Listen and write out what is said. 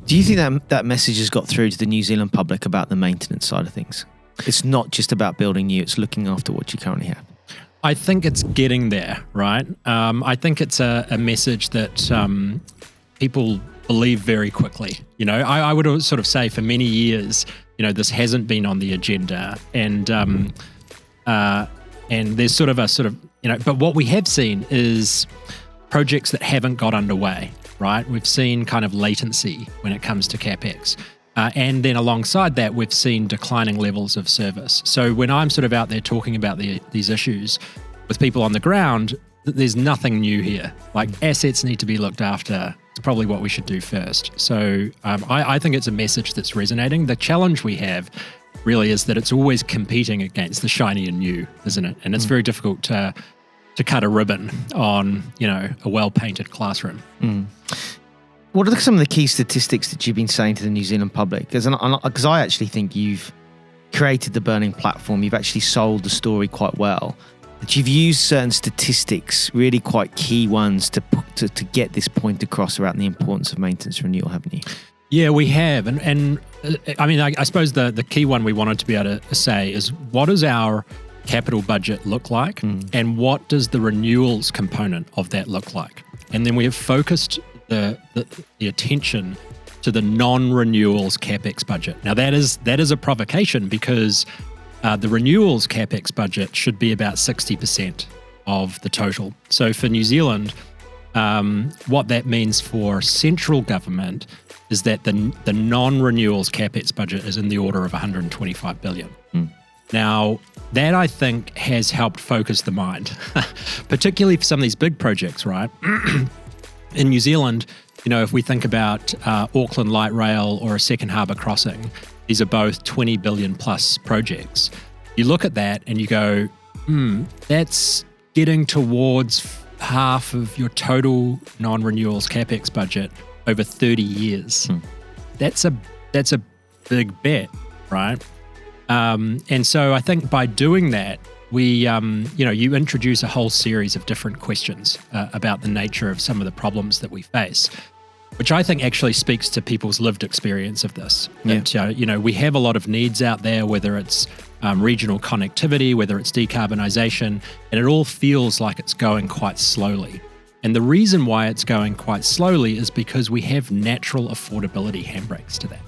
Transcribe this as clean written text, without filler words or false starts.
Do you think that message has got through to the New Zealand public about the maintenance side of things? It's not just about building new, it's looking after what you currently have. I think it's getting there, right? I think it's a message that people believe very quickly. I would sort of say for many years, this hasn't been on the agenda, and there's sort of but what we have seen is projects that haven't got underway, right? We've seen kind of latency when it comes to CapEx. And then alongside that, we've seen declining levels of service. So when I'm sort of out there talking about these issues with people on the ground, there's nothing new here. Like, assets need to be looked after. It's probably what we should do first. So I think it's a message that's resonating. The challenge we have really is that it's always competing against the shiny and new, isn't it? And it's very difficult to cut a ribbon on, a well-painted classroom. What are some of the key statistics that you've been saying to the New Zealand public? Because I actually think you've created the Burning platform. You've actually sold the story quite well. But you've used certain statistics, really quite key ones, to get this point across around the importance of maintenance renewal, haven't you? Yeah, we have. And I mean, I suppose the key one we wanted to be able to say is, what does our capital budget look like? And what does the renewals component of that look like? And then we have focused the attention to the non-renewals CapEx budget. Now that is a provocation, because the renewals CapEx budget should be about 60% of the total. So for New Zealand, what that means for central government is that the non-renewals CapEx budget is in the order of 125 billion. Now, that I think has helped focus the mind, particularly for some of these big projects, right? In New Zealand, if we think about Auckland Light Rail or a second harbour crossing, these are both 20 billion plus projects. You look at that and you go, that's getting towards half of your total non-renewals CapEx budget over 30 years. That's a big bet, right? And so I think by doing that, we, you introduce a whole series of different questions about the nature of some of the problems that we face, which I think actually speaks to people's lived experience of this. Yeah. That, we have a lot of needs out there, whether it's regional connectivity, whether it's decarbonisation, and it all feels like it's going quite slowly. And the reason why it's going quite slowly is because we have natural affordability handbrakes to that.